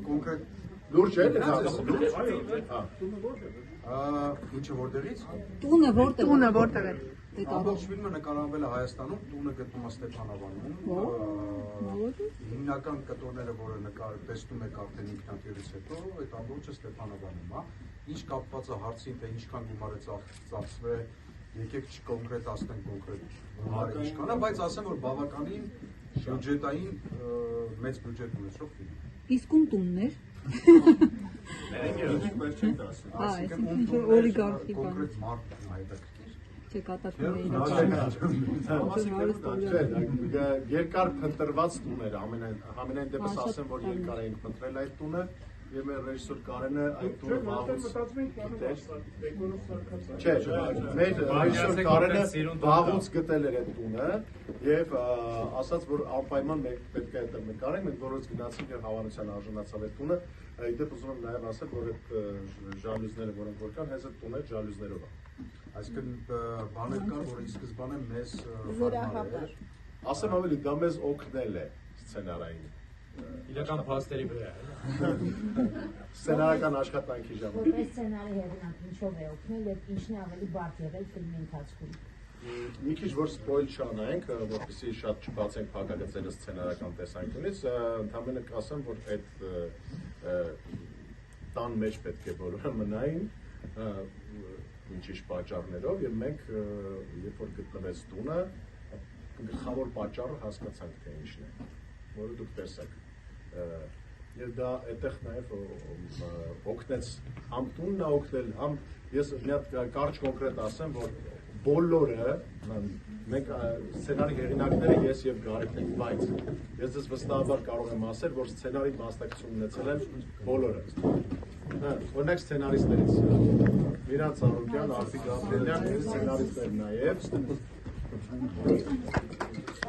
կոնկրետ լուրջ է, ինչը որտեղից։ Տունը որտեղ է։ Ամբողջ ֆիլմը նկարահանվել է Հայաստանում, տունը գտնվում է Ստեփանավանում։ Հիմնական կտորները, որը տեսնում եք արդեն ինքնաթիռից հետո, այդ ամբողջը Ստեփանավանում է։ Ինչ կապված է հարցին, թե ինչքան գումար է ծախսվել, եկեք չկոնկրետացնենք կոնկրետ գումարը ինչքան է, բայց ասեմ, որ բավականին բյուջետային մեծ բյուջետ ունեցող ֆիլմ։ Իսկ ում տունն էր։ Այսինքն օլիգարխի բան։ կոնկրետ մարդն է հետաքրքիր։ Չէ, կատակում երկար փնտրված տուներ, ամենայն դեպս ասեմ, որ երկար էինք փնտրել այդ տունը, եւ մեր ռեժիսոր Կարենը այդ տունը վաղուց գիտեր։ Չէ, մեր ռեժիսոր Կարենը վաղուց գտել էր այդ տունը եւ ասաց, որ անպայման մենք պետք է այդտեղ նկարենք, մենք նորից գնացինք եւ հավանության արժանացավ այդ տունը։ Իդեպ ուզում եմ նաեւ ասել, որ այդ ժալյուզները, որոնք որ կան, հենց այդ տունը ժալյուզներով է։ Այսինքն բաներ կար, որ ի սկզբանե մեզ զորահապար։ Ասեմ ավելի, դա մեզ օգնել է սցենարային։ Իրական փաստերի վրա։ Սցենարական աշխատանքի ժամանակ։ Որպես սցենարի հեղինակ ինչով է օգնել եւ ինչն է ավելի բարդ եղել ֆիլմի ընթացքում։ Մի քիչ որ սպոյլ չանենք, որպեսզի շատ չբացենք փակագծերը սցենարական տեսանկյունից, ընդհանրապես կասեմ, որ այդ տան մեջ պետք է բոլորը մնային ինչ-ինչ պատճառներով եւ մենք երբ որ գտնվեց տունը, գլխավոր պատճառը հասկացանք թե ինչն է, որը դուք տեսաք։ Եվ դա այդտեղ նաև օգնեց համ տունն է օգնել, համ ես մի հատ կարճ կոնկրետ ասեմ, որ բոլորը մենք սցենարի հեղինակները ես եւ Գարեթն ենք, բայց ես ձեզ վստահաբար կարող եմ ասել, որ սցենարի մասնակցություն ունեցել են բոլորը։ Օրինակ սցենարիստներից Միրանց Արոկյան, Արտիկ Գաբրելյան, սցենարիստներ նաև